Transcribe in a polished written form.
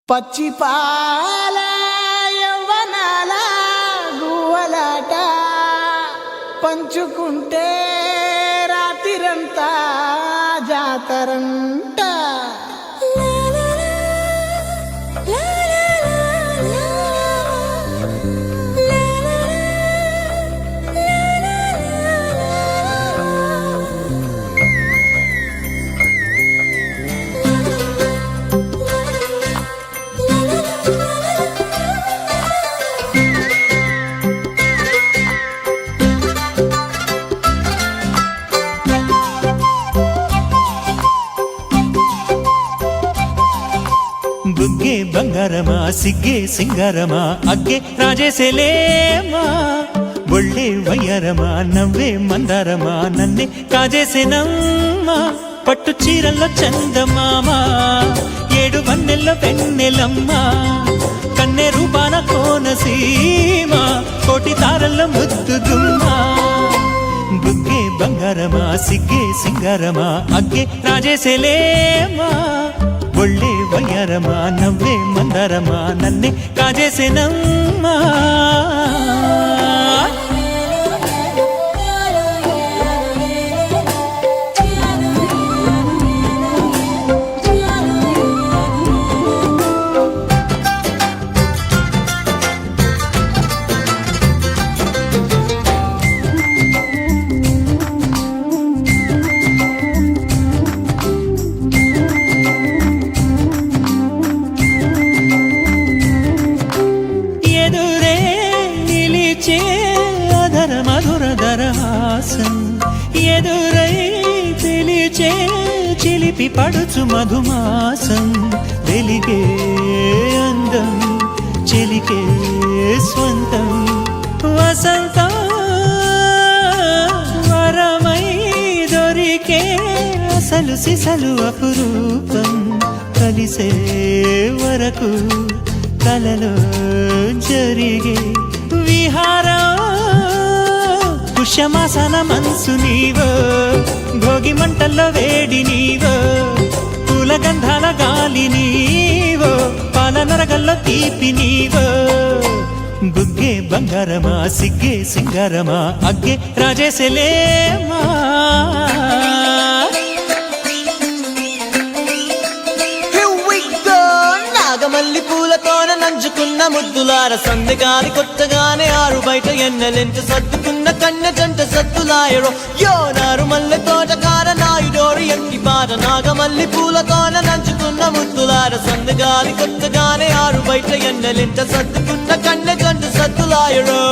పచ్చి పాల యవ్వనాల గువ్వలాట పంచుకుంటే రాత్రిరంతా జాతరంట. బుగ్గే బంగారమా సిగ్గే సింగారమా అగ్గే రాజేసేలేమా ఒళ్ళే వయ్యారమా నవ్వే మందారమా నన్నే కాజేసేనమ్మా పట్టు చీరల్లో చందమామా ఏడు వన్నెల్లో వెన్నెలమ్మా కన్నె రూపాన కోనసీమా కోటి తారల్లో ముద్దుదుమ్మా బుగ్గే బంగారమా సిగ్గే సింగారమా అగ్గే రాజేసేలేమా ఒళ్ళే వయ్యారమా నవ్వే మందారమా నన్నే కాజేసేనమ్మా. అధర మధుర దరహాసం ఎదురై పిలిచే చిలిపి పడుచు మధుమాసం వెలిగే అందం చెలికే స్వంతం వసంతం వరమై దొరికే అసలు సిసలు అపురూపం కలిసే వరకు కలలో జరిగే విహారం పుష్యమాసన మనసు నీవో భోగి మంటల్లో వేడి నీవో పూల గంధాల గాలి నీవో పాల నరగల్లో తీపి నీవో బుగ్గే బంగారమా సిగ్గే సింగారమా అగ్గే రాజేసేలేమా. మల్లి పూలతోన నంచుకున్న ముద్దులార సందగాని కొత్తగానే ఆరు బయట ఎన్నెలెంట సర్దుకున్న కన్నె జంట సత్తులాయరో యో నారు మల్లె తోటకార నాయుడోరి ఎట్టి పాట నాగమల్లి పూలతోన నంచుకున్న ముద్దులార సందగాని కొత్తగానే ఆరు బయట ఎన్నెలెంట సర్దుకున్న కన్నె జంట సత్తులాయరో.